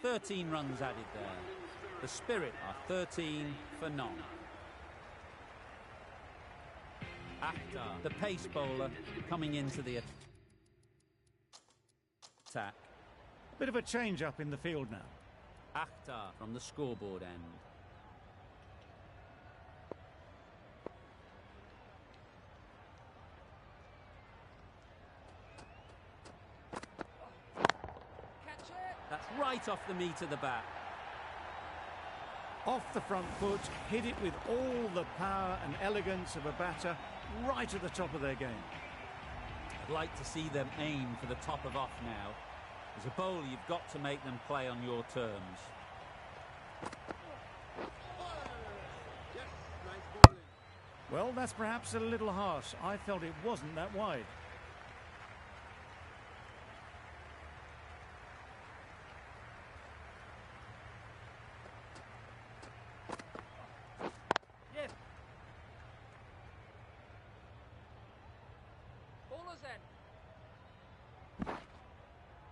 13 runs added there. The Spirit are 13 for none. Akhtar, the pace bowler, coming into the attack. Bit of a change-up in the field now. Akhtar from the scoreboard end. That's right off the meat of the bat. Off the front foot, hit it with all the power and elegance of a batter, right at the top of their game. I'd like to see them aim for the top of off now. As a bowler, you've got to make them play on your terms. Well, that's perhaps a little harsh. I felt it wasn't that wide.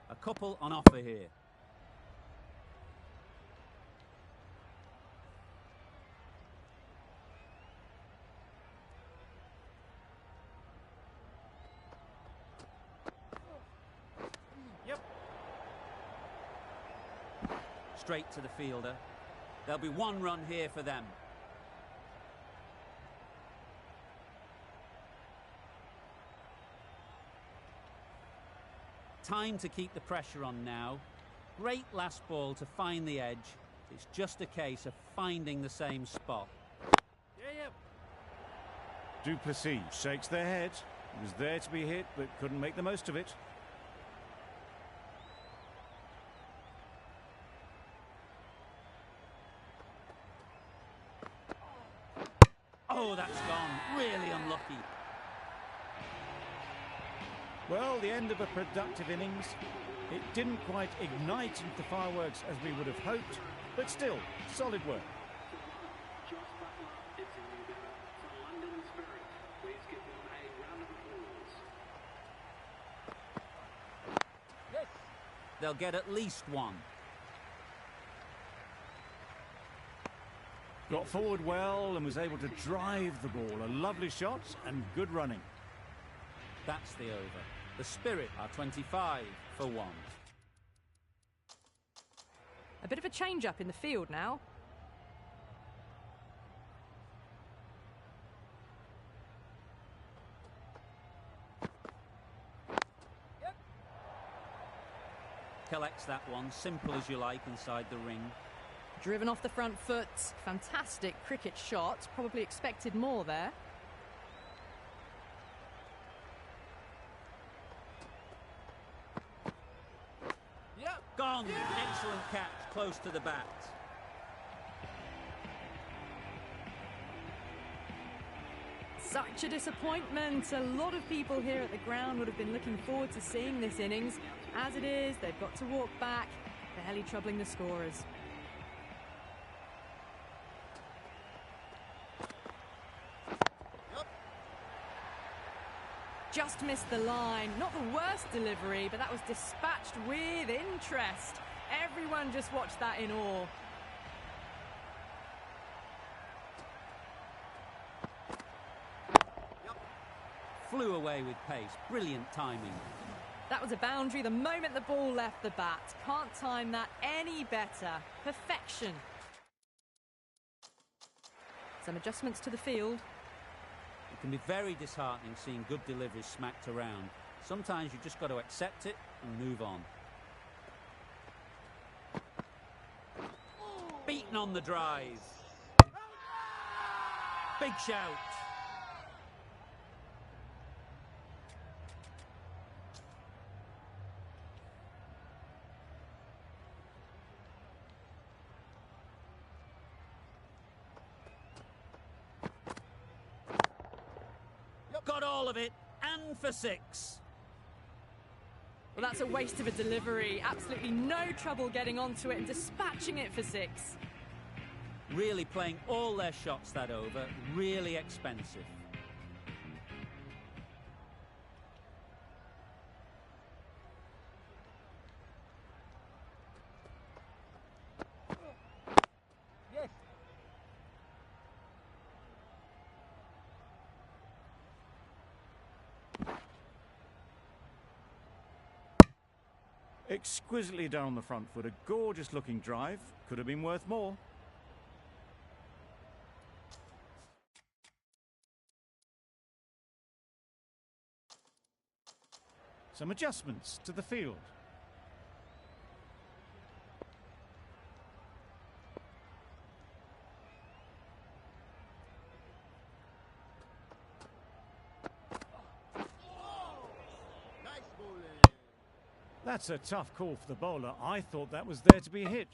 A couple on offer here. Yep. Straight to the fielder. There'll be one run here for them. Time to keep the pressure on now. Great last ball to find the edge. It's just a case of finding the same spot. Duplessis shakes their head. He was there to be hit, but couldn't make the most of it. Oh, that's gone. Really unlucky. Well, the end of a productive innings. It didn't quite ignite into fireworks as we would have hoped, but still, solid work. They'll get at least one. Got forward well and was able to drive the ball. A lovely shot and good running. That's the over. The Spirit are 25 for 1. A bit of a change-up in the field now. Collects that one, simple as you like, inside the ring. Driven off the front foot. Fantastic cricket shot. Probably expected more there. Gone! Excellent catch, close to the bat. Such a disappointment. A lot of people here at the ground would have been looking forward to seeing this innings. As it is, they've got to walk back, barely troubling the scorers. Just missed the line. Not the worst delivery, but that was dispatched with interest. Everyone just watched that in awe. Flew away with pace. Brilliant timing. That was a boundary the moment the ball left the bat. Can't time that any better. Perfection. Some adjustments to the field. It can be very disheartening seeing good deliveries smacked around. Sometimes you've just got to accept it and move on. Beaten on the drive. Big shout. Got all of it, and for 6. Well, that's a waste of a delivery. Absolutely no trouble getting onto it and dispatching it for 6. Really playing all their shots that over. Really expensive. Exquisitely done on the front foot. A gorgeous looking drive. Could have been worth more. Some adjustments to the field. That's a tough call for the bowler. I thought that was there to be hit.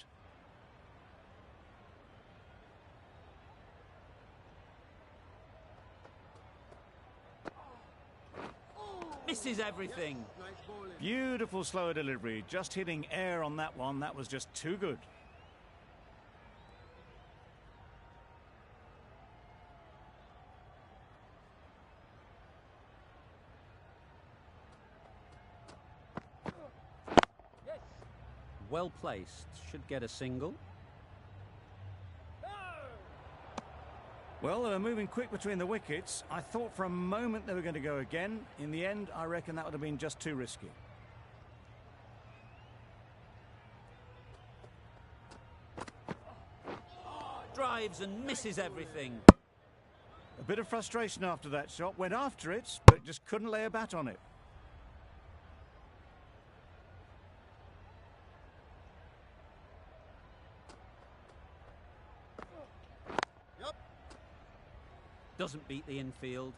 Misses everything. Beautiful slower delivery. Just hitting air on that one. That was just too good. Well placed. Should get a single. Well, they were moving quick between the wickets. I thought for a moment they were going to go again. In the end, I reckon that would have been just too risky. Drives and misses everything. A bit of frustration after that shot. Went after it, but just couldn't lay a bat on it. Doesn't beat the infield.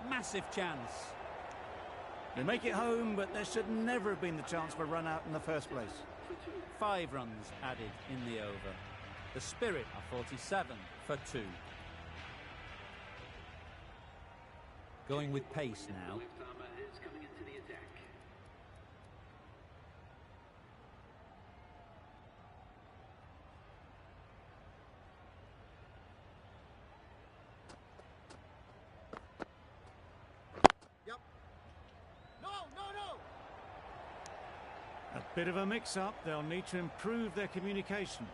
Massive chance. They make it home, but there should never have been the chance for a run out in the first place. 5 runs added in the over. The Spirit are 47 for 2. Going with pace now. Yep. No. A bit of a mix-up. They'll need to improve their communication.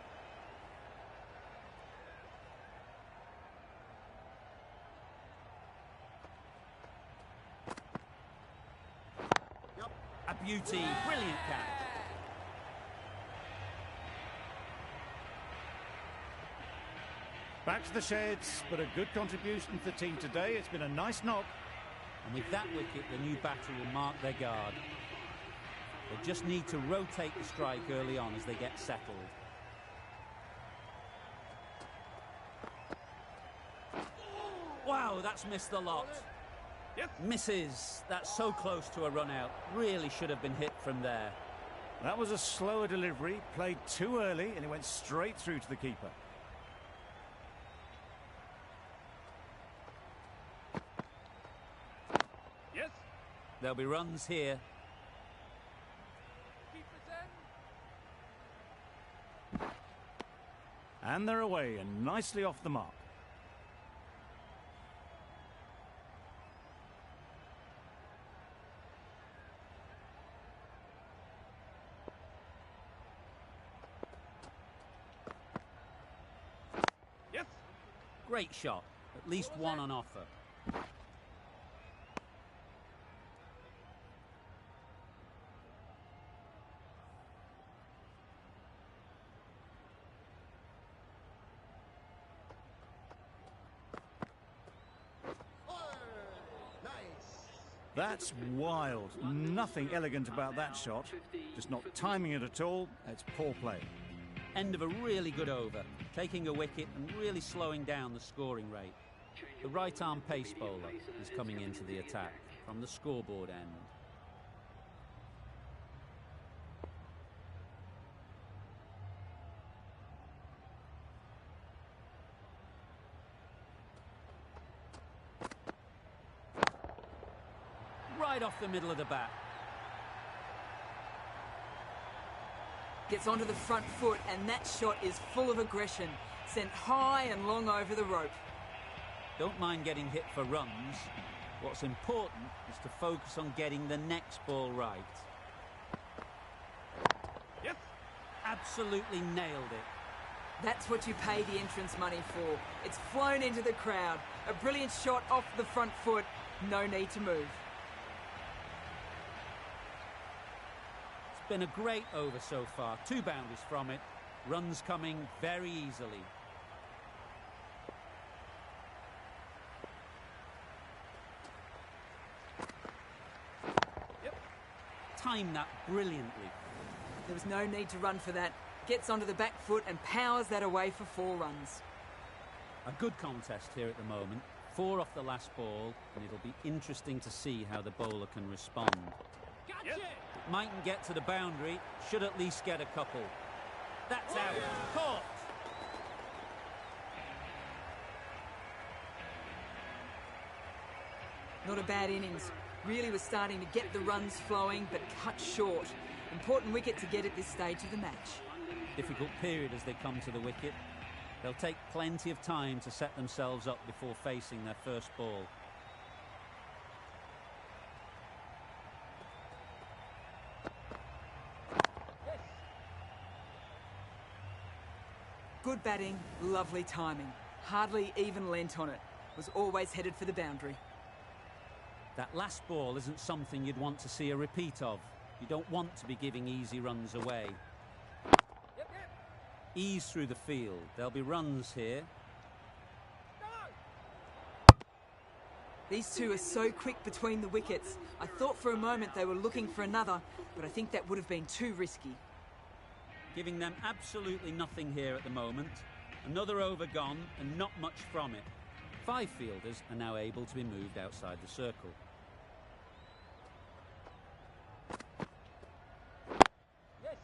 Beauty, brilliant catch. Back to the sheds, but a good contribution for the team today. It's been a nice knock. And with that wicket, the new batter will mark their guard. They just need to rotate the strike early on as they get settled. Wow, that's missed the lot. Yep. Misses. That's so close to a run out. Really should have been hit from there. That was a slower delivery, played too early, and it went straight through to the keeper. Yes. There'll be runs here. And they're away and nicely off the mark. Great shot. At least one on offer. That's wild. Nothing elegant about that shot. Just not timing it at all. It's poor play. End of a really good over, taking a wicket and really slowing down the scoring rate. The right-arm pace bowler is coming into the attack from the scoreboard end. Right off the middle of the bat. Gets onto the front foot, and that shot is full of aggression. Sent high and long over the rope. Don't mind getting hit for runs. What's important is to focus on getting the next ball right. Yes. Absolutely nailed it. That's what you pay the entrance money for. It's flown into the crowd. A brilliant shot off the front foot. No need to move. It's been a great over so far. 2 boundaries from it. Runs coming very easily. Yep. Timed that brilliantly. There was no need to run for that. Gets onto the back foot and powers that away for 4 runs. A good contest here at the moment. 4 off the last ball, and it'll be interesting to see how the bowler can respond. Gotcha. It mightn't get to the boundary, should at least get a couple. That's out. Caught. Not a bad innings. Really was starting to get the runs flowing, but cut short. Important wicket to get at this stage of the match. Difficult period as they come to the wicket. They'll take plenty of time to set themselves up before facing their first ball. Good batting, lovely timing. Hardly even lent on it. Was always headed for the boundary. That last ball isn't something you'd want to see a repeat of. You don't want to be giving easy runs away. Yep. Ease through the field. There'll be runs here. These two are so quick between the wickets. I thought for a moment they were looking for another, but I think that would have been too risky. Giving them absolutely nothing here at the moment. Another over gone and not much from it. 5 fielders are now able to be moved outside the circle. Yes.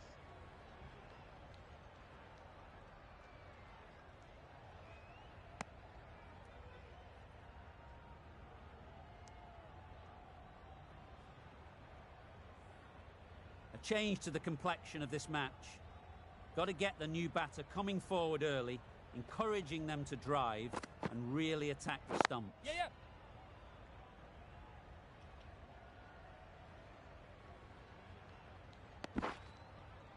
A change to the complexion of this match. Got to get the new batter coming forward early, encouraging them to drive and really attack the stumps. Yeah.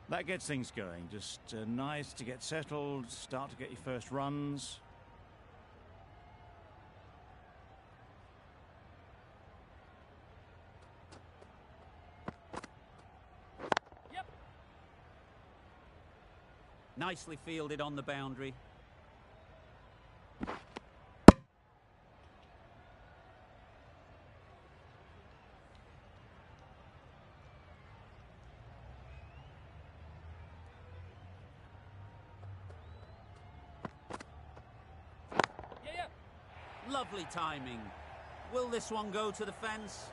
That gets things going. Just nice to get settled, start to get your first runs. Yep. Nicely fielded on the boundary. Yeah. Lovely timing. Will this one go to the fence?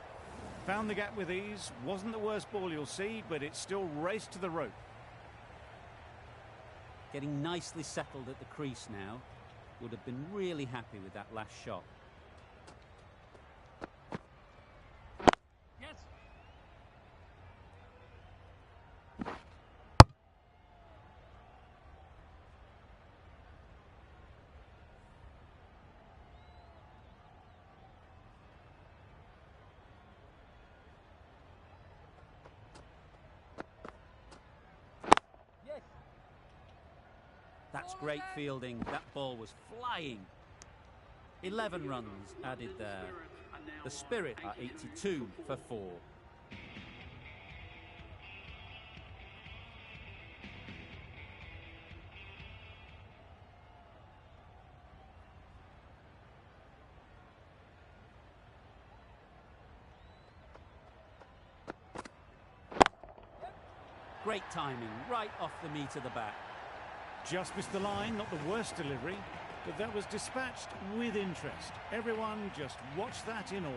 Found the gap with ease. Wasn't the worst ball you'll see, but it still raced to the rope. Getting nicely settled at the crease now. Would have been really happy with that last shot. Yes. Yes. That's great fielding. That ball was flying. 11 runs added there. The Spirit are 82 for 4. Great timing, right off the meat of the bat. Just missed the line, not the worst delivery, but that was dispatched with interest. Everyone just watched that in awe.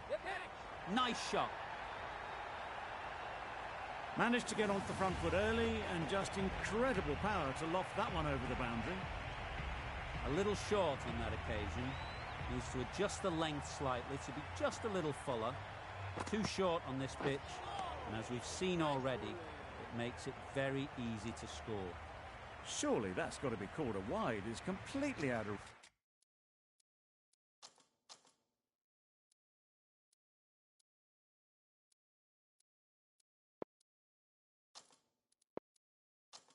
Yep. Nice shot. Managed to get onto the front foot early and just incredible power to loft that one over the boundary. A little short on that occasion. Needs to adjust the length slightly to be just a little fuller. Too short on this pitch, and as we've seen already, it makes it very easy to score. Surely that's got to be called a wide. It's completely out of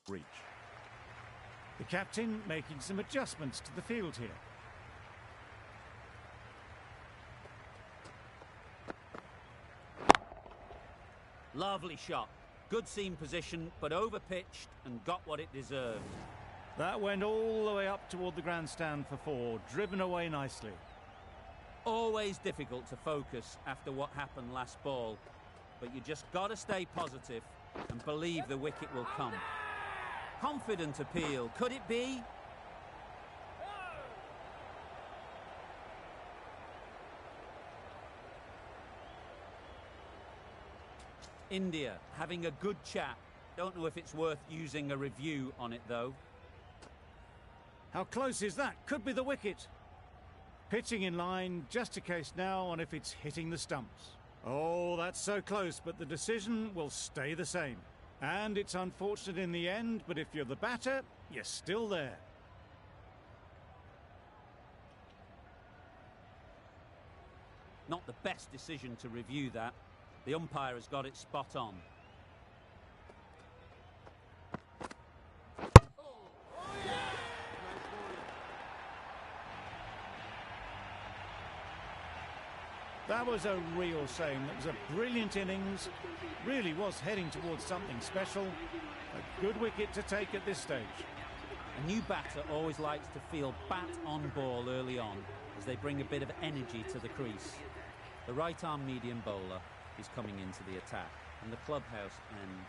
reach. The captain making some adjustments to the field here. Lovely shot. Good seam position, but over-pitched and got what it deserved. That went all the way up toward the grandstand for four, driven away nicely. Always difficult to focus after what happened last ball, but you just got to stay positive and believe the wicket will come. Confident appeal, could it be? India having a good chat. Don't know if it's worth using a review on it though. How close is that? Could be the wicket. Pitching in line, just a case now on if it's hitting the stumps. Oh, that's so close, but the decision will stay the same. And it's unfortunate in the end, but if you're the batter, you're still there. Not the best decision to review that. The umpire has got it spot on. That was a real shame. It was a brilliant innings. Really was heading towards something special. A good wicket to take at this stage. A new batter always likes to feel bat on ball early on as they bring a bit of energy to the crease. The right-arm medium bowler is coming into the attack, and the clubhouse end.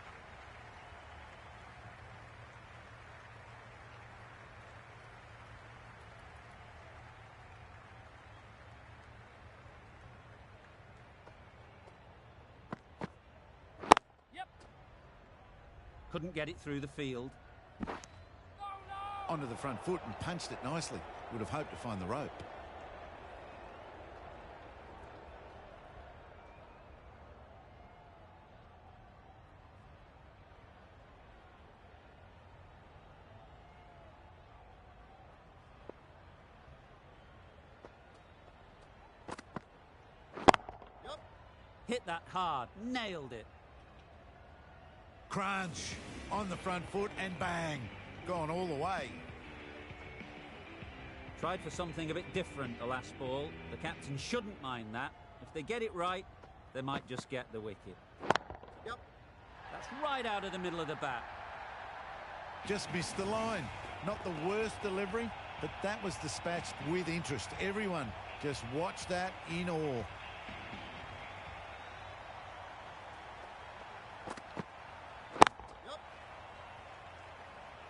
Yep. Couldn't get it through the field. Onto the front foot and punched it nicely. Would have hoped to find the rope. Hit that hard, nailed it. Crunch on the front foot and bang. Gone all the way. Tried for something a bit different the last ball. The captain shouldn't mind that. If they get it right, they might just get the wicket. Yep. That's right out of the middle of the bat. Just missed the line. Not the worst delivery, but that was dispatched with interest. Everyone just watched that in awe.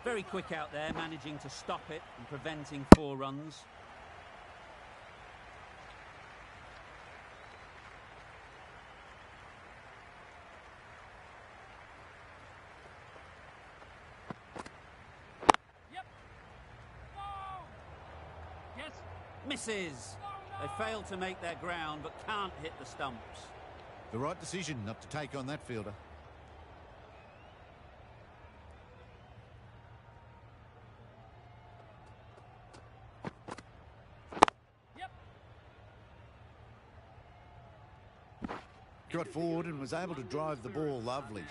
Very quick out there, managing to stop it and preventing 4 runs. Yep. No. Yes. Misses. They fail to make their ground but can't hit the stumps. The right decision not to take on that fielder. Got forward and was able to drive the ball lovely.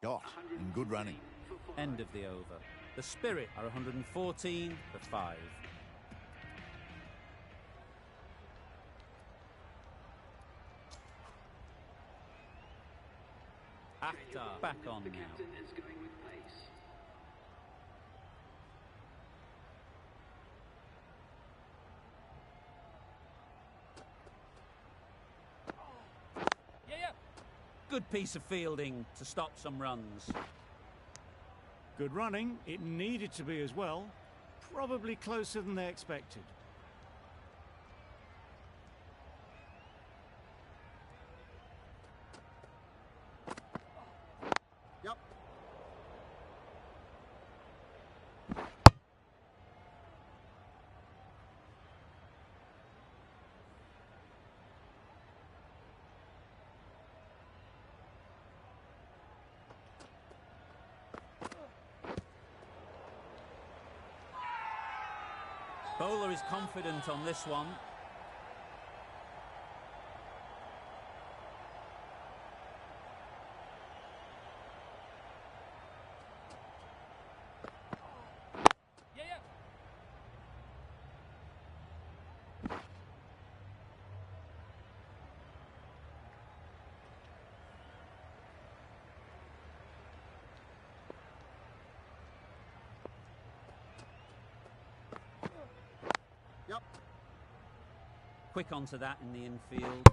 Shot and good running. End of the over. The Spirit are 114 for 5. Akhtar back on now. Good piece of fielding to stop some runs. Good running. It needed to be as well. Probably closer than they expected. Yep. Bowler is confident on this one. Yeah, yeah. Quick onto that in the infield.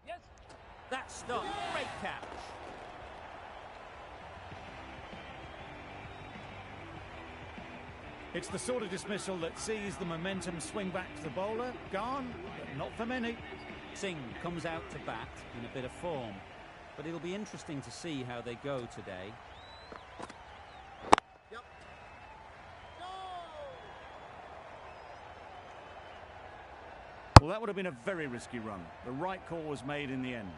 Yes. That stop, great catch. It's the sort of dismissal that sees the momentum swing back to the bowler. Gone, but not for many. Singh comes out to bat in a bit of form, but it'll be interesting to see how they go today. Well, that would have been a very risky run. The right call was made in the end.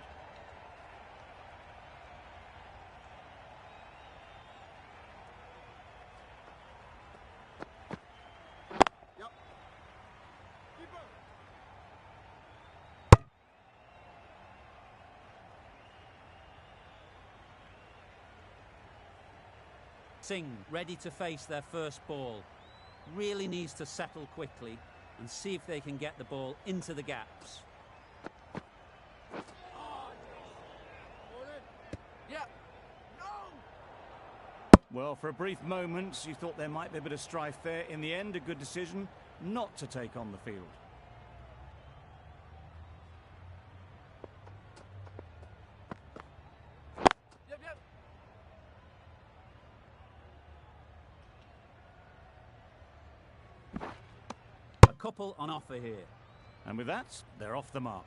Singh ready to face their first ball. Really needs to settle quickly and see if they can get the ball into the gaps. Yeah. No. Well, for a brief moment, you thought there might be a bit of strife there. In the end, a good decision not to take on the field. Yep, yep. A couple on offer here. And with that, they're off the mark.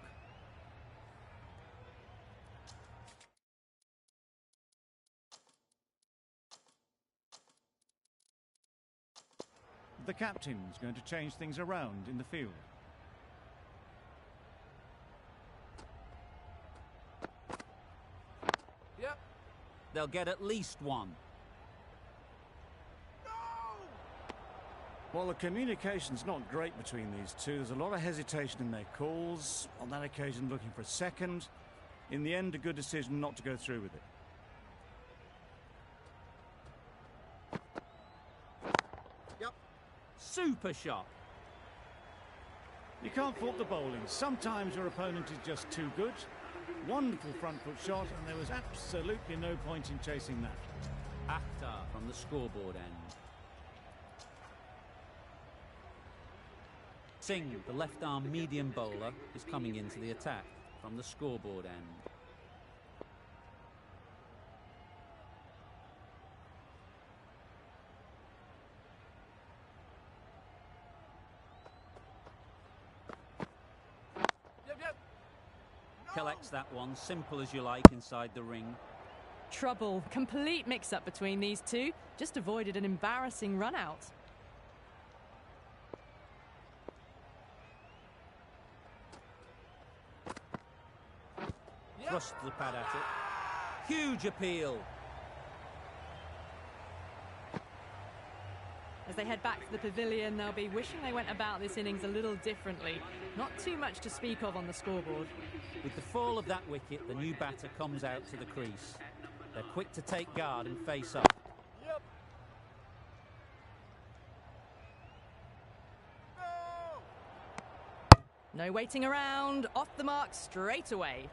The captain's going to change things around in the field. Yep. They'll get at least one. Well, the communication's not great between these two. There's a lot of hesitation in their calls. On that occasion, looking for a second. In the end, a good decision not to go through with it. Super shot. You can't fault the bowling. Sometimes your opponent is just too good. Wonderful front foot shot, and there was absolutely no point in chasing that. Akhtar from the scoreboard end. Singh, the left-arm medium bowler, is coming into the attack from the scoreboard end. Yep, yep. Collects that one, simple as you like, inside the ring. Trouble. Complete mix-up between these two. Just avoided an embarrassing run-out. Yep. Thrust the pad at it. Huge appeal. As they head back to the pavilion, they'll be wishing they went about this innings a little differently. Not too much to speak of on the scoreboard. With the fall of that wicket, the new batter comes out to the crease. They're quick to take guard and face up. Yep. No. No waiting around. Off the mark straight away.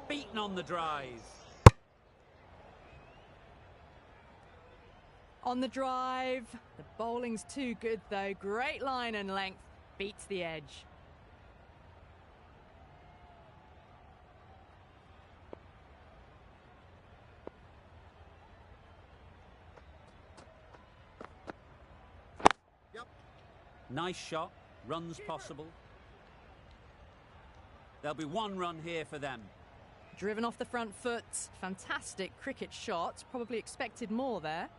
Beaten on the drive. On the drive. The bowling's too good though. Great line and length. Beats the edge. Nice shot, runs possible. There'll be one run here for them. Driven off the front foot. Fantastic cricket shot. Probably expected more there.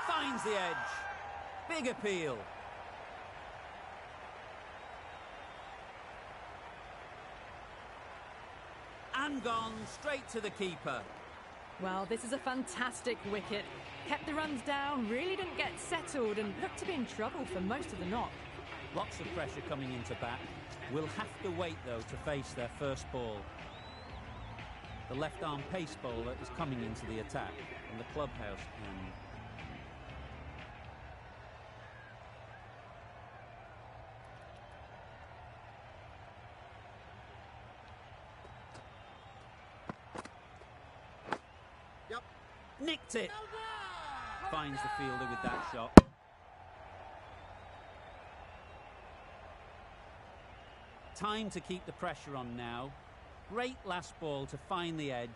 Finds the edge. Big appeal. And gone straight to the keeper. Well, this is a fantastic wicket. Kept the runs down, really didn't get settled and looked to be in trouble for most of the knock. Lots of pressure coming into bat. Will have to wait, though, to face their first ball. The left-arm pace bowler is coming into the attack from the clubhouse end. Nicked it. Finds the fielder with that shot. Time to keep the pressure on now. Great last ball to find the edge.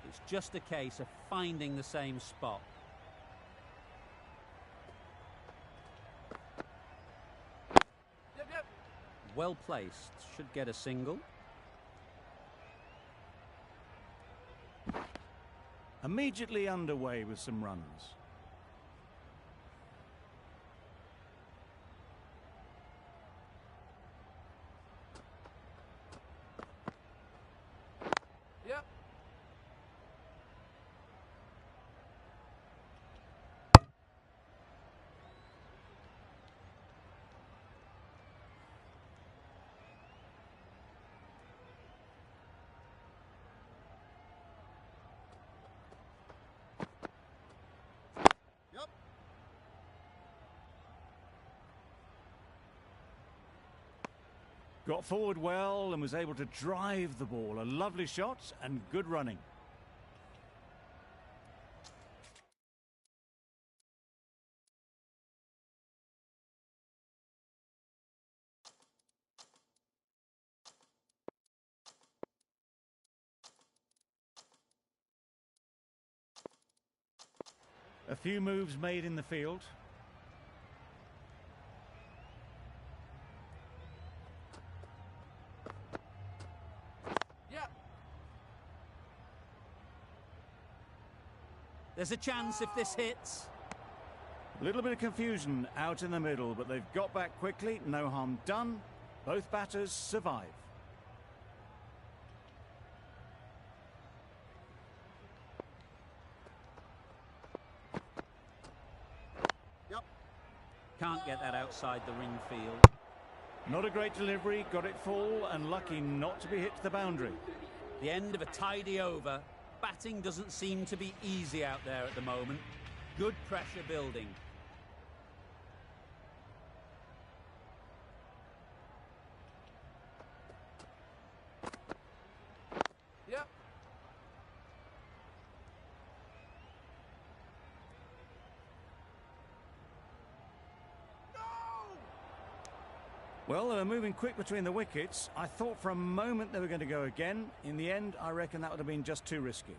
It's just a case of finding the same spot. Yep. Well placed. Should get a single. Immediately underway with some runs. Yep. Got forward well and was able to drive the ball. A lovely shot and good running. A few moves made in the field. There's a chance if this hits. A little bit of confusion out in the middle, but they've got back quickly. No harm done. Both batters survive. Can't get that outside the ring field. Not a great delivery, got it full and lucky not to be hit to the boundary. The end of a tidy over. Batting doesn't seem to be easy out there at the moment. Good pressure building. Yep. Well, they were moving quick between the wickets. I thought for a moment they were going to go again. In the end, I reckon that would have been just too risky.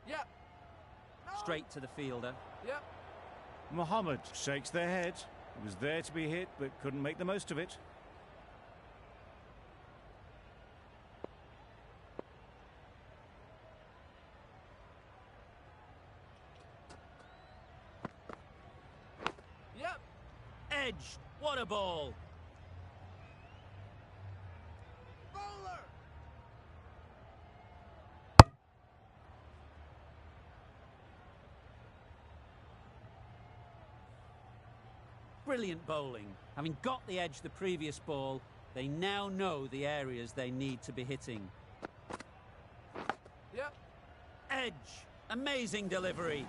Yep. Straight to the fielder. Yep. Mohammed shakes their head. It was there to be hit, but couldn't make the most of it. Yep. Edge. What a ball. Bowler. Brilliant bowling. Having got the edge the previous ball, they now know the areas they need to be hitting. Yep. Edge. Amazing delivery.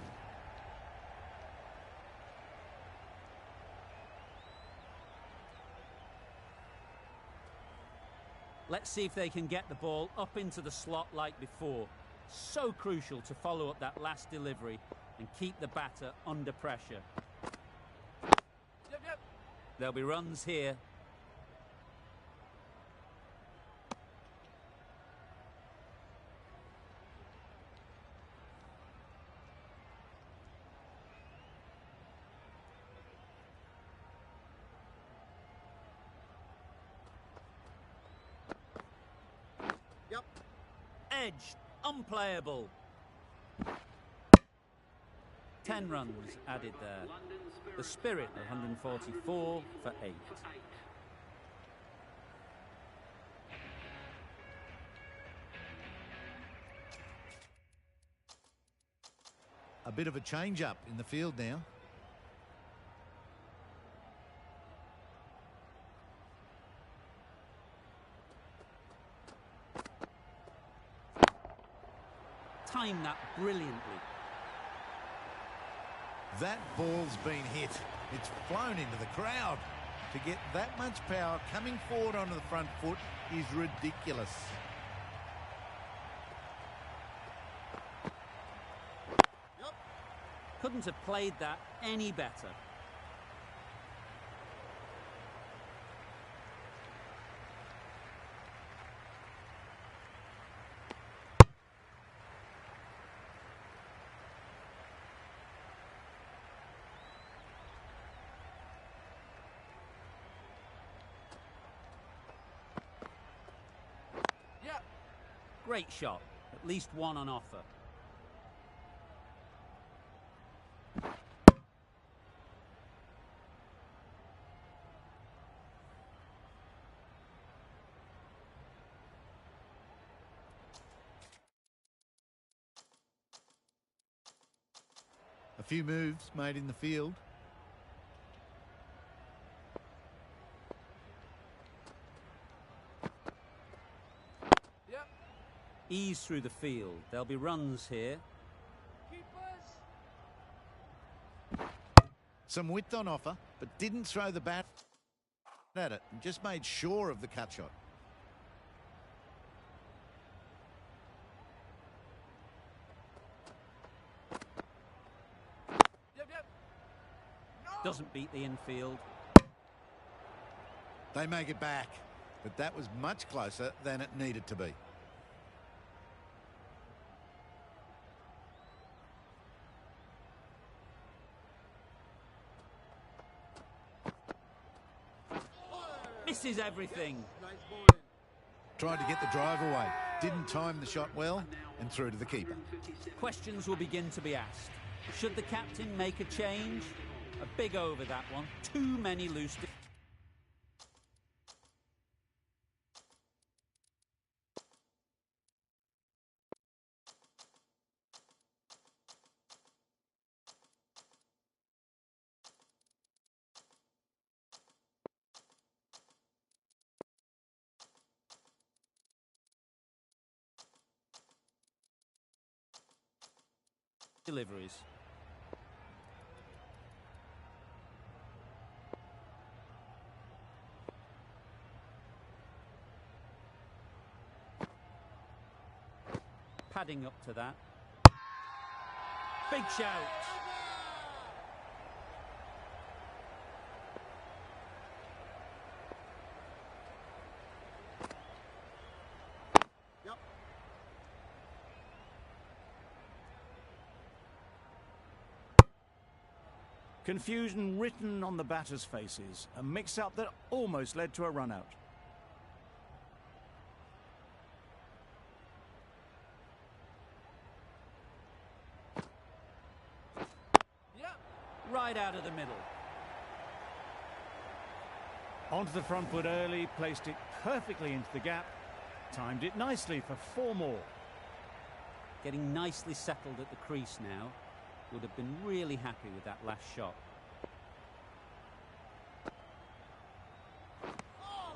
Let's see if they can get the ball up into the slot like before. So crucial to follow up that last delivery and keep the batter under pressure. Yep, yep. There'll be runs here. Yep. Edged, unplayable. 10 runs added there. The Spirit 144 for 8. A bit of a change-up in the field now. Timed that brilliantly. That ball's been hit. It's flown into the crowd. To get that much power coming forward onto the front foot is ridiculous. Yep. Couldn't have played that any better. Yep. Great shot. At least one on offer. A few moves made in the field. Yep. Ease through the field. There'll be runs here. Keepers. Some width on offer, but didn't throw the bat at it and just made sure of the cut shot. Yep, yep. No. Doesn't beat the infield. They make it back, but that was much closer than it needed to be. Misses everything. Nice bowling. Tried to get the drive away, didn't time the shot well, and threw to the keeper. Questions will begin to be asked. Should the captain make a change? A big over that one. Too many loose... deliveries. Padding up to that. Big shout. Yep. Confusion written on the batters' faces. A mix-up that almost led to a run-out. Yep. Right out of the middle. Onto the front foot early, placed it perfectly into the gap. Timed it nicely for 4 more. Getting nicely settled at the crease now. Would have been really happy with that last shot.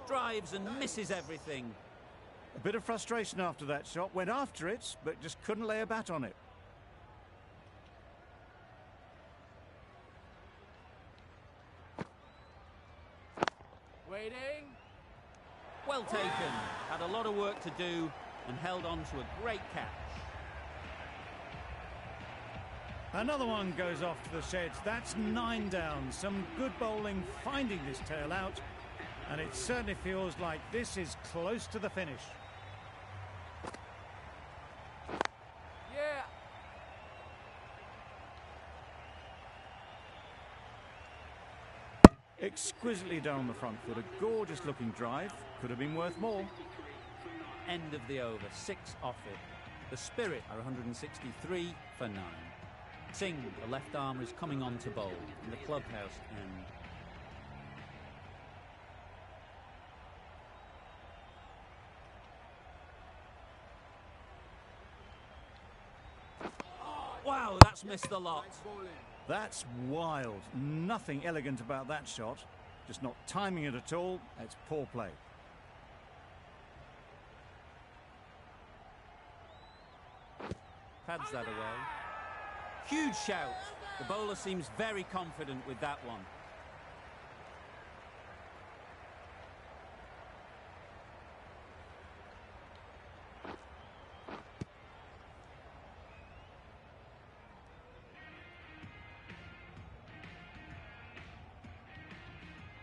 Drives and misses everything. A bit of frustration after that shot. Went after it, but just couldn't lay a bat on it. Waiting. Well taken. Had a lot of work to do and held on to a great catch. Another one goes off to the sheds. That's 9 down. Some good bowling finding this tail out. And it certainly feels like this is close to the finish. Yeah. Exquisitely done on the front foot. A gorgeous looking drive. Could have been worth more. End of the over, 6 off it. The Spirit are 163 for 9. Singh, the left armer, is coming on to bowl in the clubhouse end. Wow, that's missed the lot. That's wild. Nothing elegant about that shot. Just not timing it at all. It's poor play. Pads that away. Huge shout. The bowler seems very confident with that one.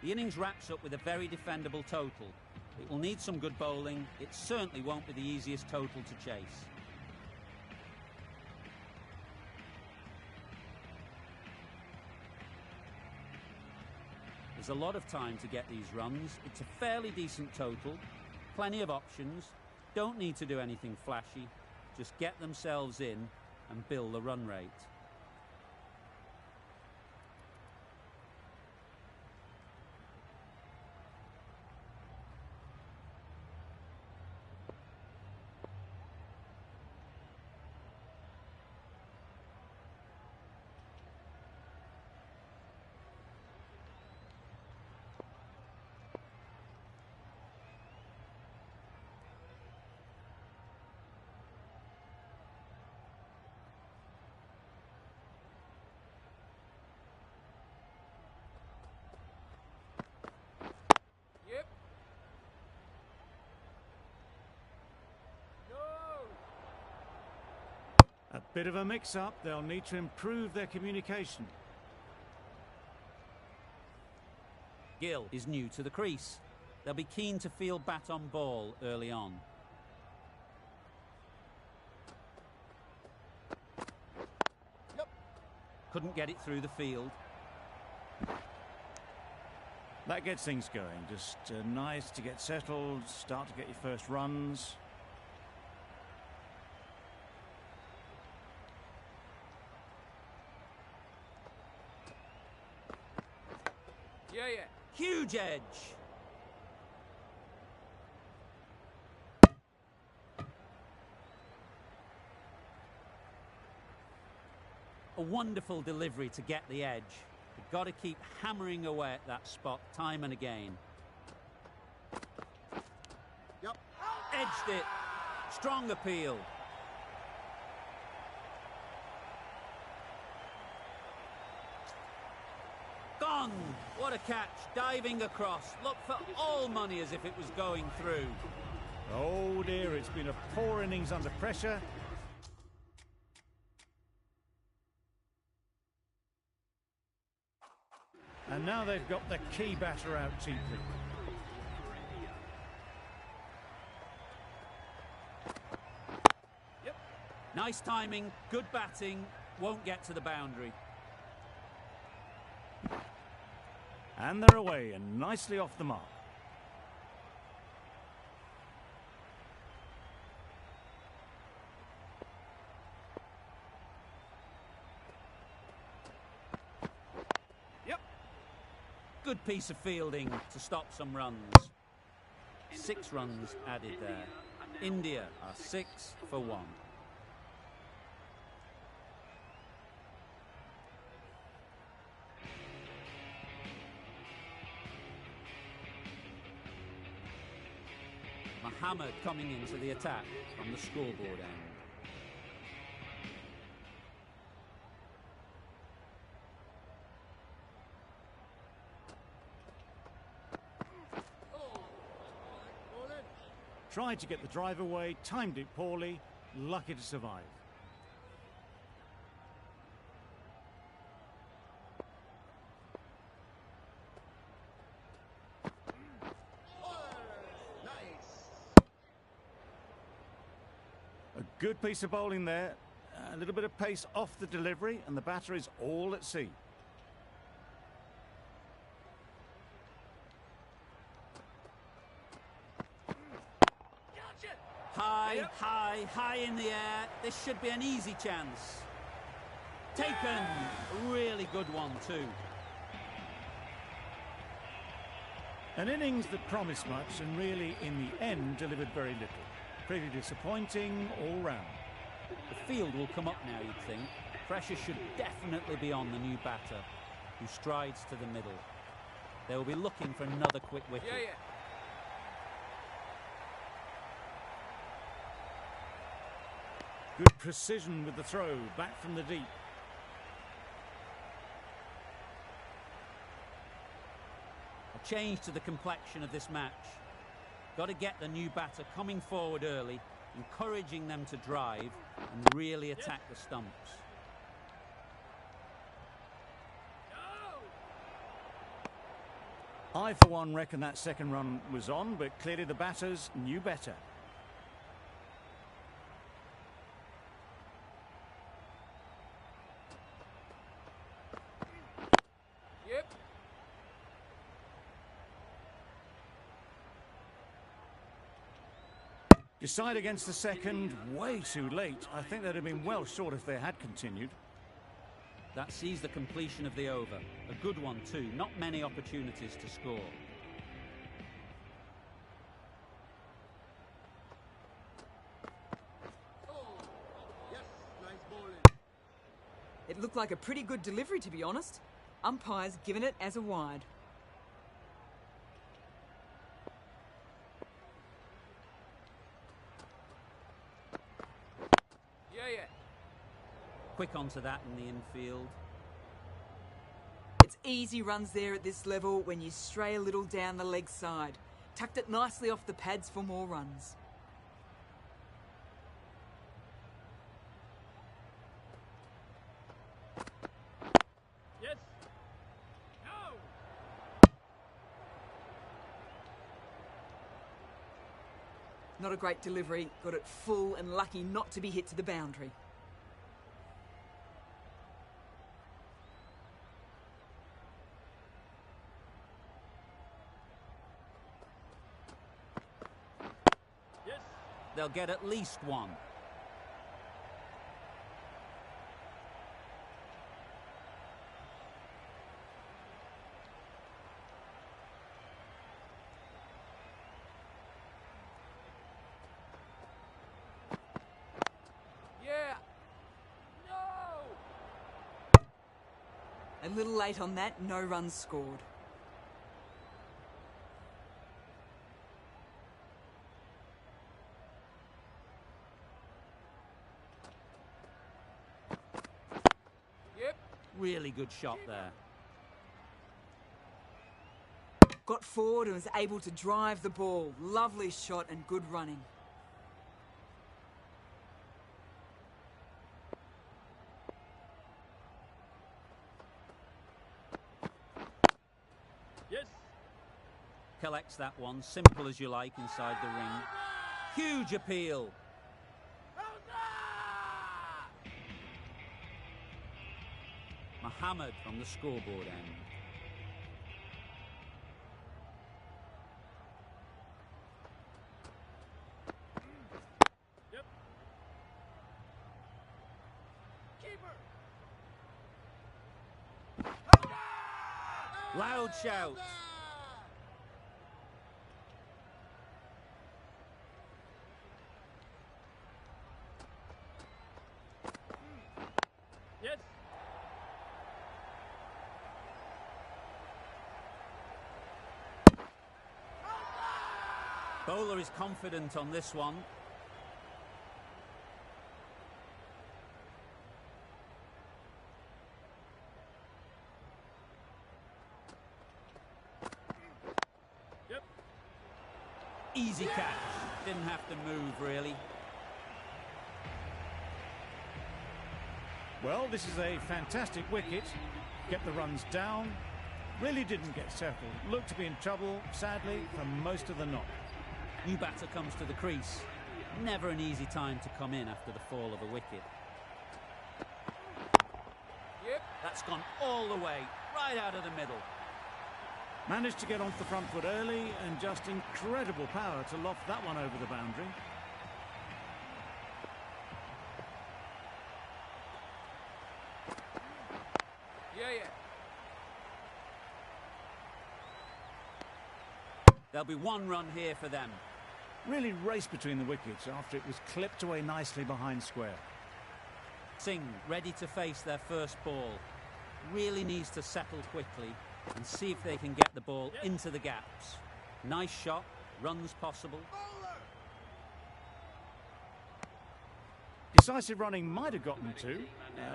The innings wraps up with a very defendable total. It will need some good bowling. It certainly won't be the easiest total to chase. There's a lot of time to get these runs. It's a fairly decent total. Plenty of options. Don't need to do anything flashy. Just get themselves in and build the run rate. Yep. No. A bit of a mix-up. They'll need to improve their communication. Gill is new to the crease. They'll be keen to field bat on ball early on. Yep. Couldn't get it through the field. That gets things going. Just nice to get settled, start to get your first runs. Yeah, yeah. Huge edge. A wonderful delivery to get the edge. You've got to keep hammering away at that spot time and again. Yep. Edged it. Strong appeal. Gone. What a catch. Diving across. Looked for all money as if it was going through. Oh dear, it's been a poor innings under pressure. And now they've got the key batter out cheaply. Yep. Nice timing, good batting, won't get to the boundary. And they're away and nicely off the mark. Yep. Good piece of fielding to stop some runs. 6 runs added there. India are 6 for 1. Mohammed coming into the attack from the scoreboard end. Tried to get the drive away, timed it poorly, lucky to survive. A good piece of bowling there. A little bit of pace off the delivery, and the batter is all at sea. High, high, high in the air. This should be an easy chance. Taken. A really good one too. An innings that promised much and really, in the end, delivered very little. Pretty disappointing all round. The field will come up now, you'd think. Pressure should definitely be on the new batter, who strides to the middle. They will be looking for another quick wicket. Yeah. Good precision with the throw, back from the deep. A change to the complexion of this match. Got to get the new batter coming forward early, encouraging them to drive and really attack the stumps. I, for one, reckon that second run was on, but clearly the batters knew better. Yep. Decide against the second, way too late. I think they'd have been well short if they had continued. That sees the completion of the over. A good one too, not many opportunities to score. Yes, nice bowling. It looked like a pretty good delivery, to be honest. Umpire's given it as a wide. Yeah. Quick onto that in the infield. It's easy runs there at this level when you stray a little down the leg side. Tucked it nicely off the pads for more runs. Yes. No. Not a great delivery, got it full and lucky not to be hit to the boundary. Yes. They'll get at least one. Yeah. No. A little late on that, no runs scored. Yep. Really good shot there. Got forward and was able to drive the ball. Lovely shot and good running. Yes. Collects that one, simple as you like, inside the ring. Huge appeal. Mohammed from the scoreboard end. Yep. Keeper. Loud shout. Yes. Bowler is confident on this one. Yep. Easy catch. Didn't have to move, really. Well, this is a fantastic wicket. Kept the runs down. Really didn't get settled. Looked to be in trouble, sadly, for most of the knock. New batter comes to the crease. Never an easy time to come in after the fall of a wicket. Yep. That's gone all the way, right out of the middle. Managed to get onto the front foot early and just incredible power to loft that one over the boundary. Yeah. There'll be one run here for them. Really raced between the wickets after it was clipped away nicely behind square. Singh ready to face their first ball. Really needs to settle quickly and see if they can get the ball into the gaps. Nice shot, runs possible. Decisive running might have gotten two.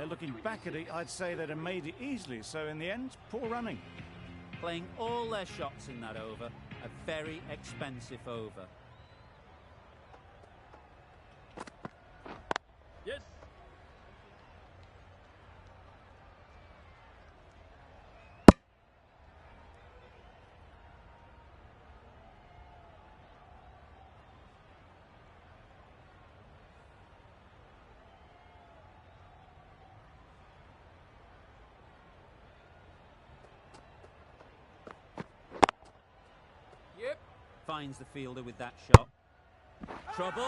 Looking back at it, I'd say they'd have made it easily. So in the end, poor running. Playing all their shots in that over. A very expensive over. Yes. Yep. Finds the fielder with that shot. Trouble.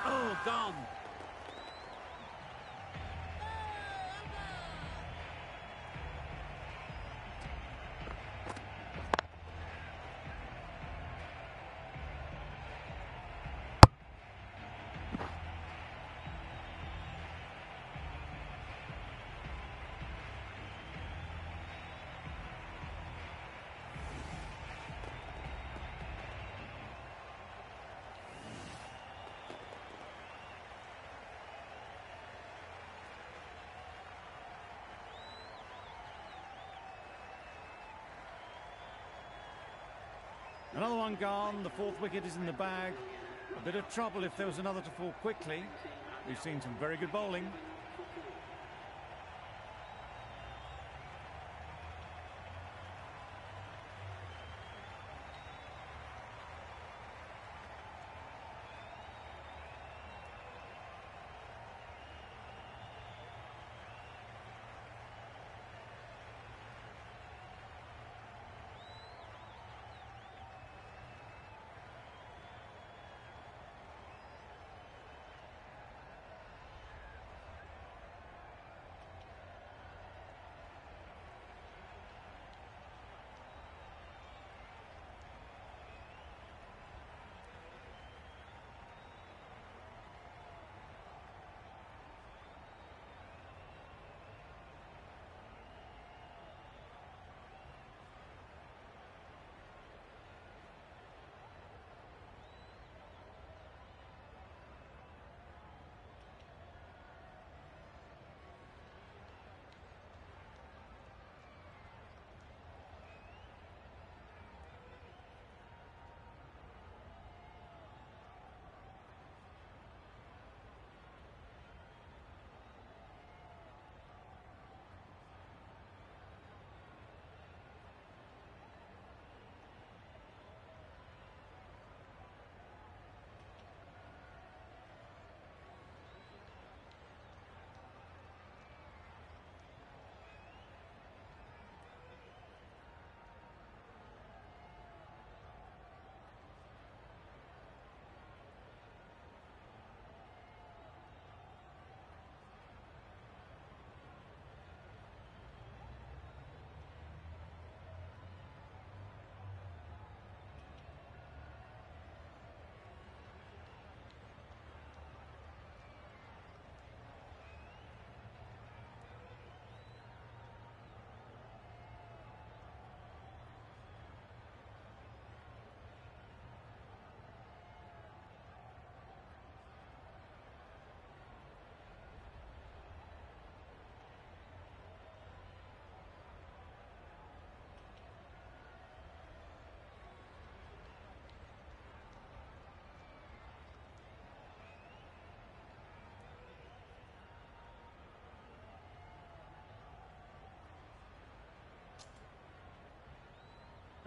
Oh, gone. Another one gone. The fourth wicket is in the bag. A bit of trouble if there was another to fall quickly. We've seen some very good bowling.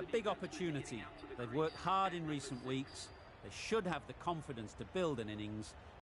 A big opportunity. They've worked hard in recent weeks. They should have the confidence to build an innings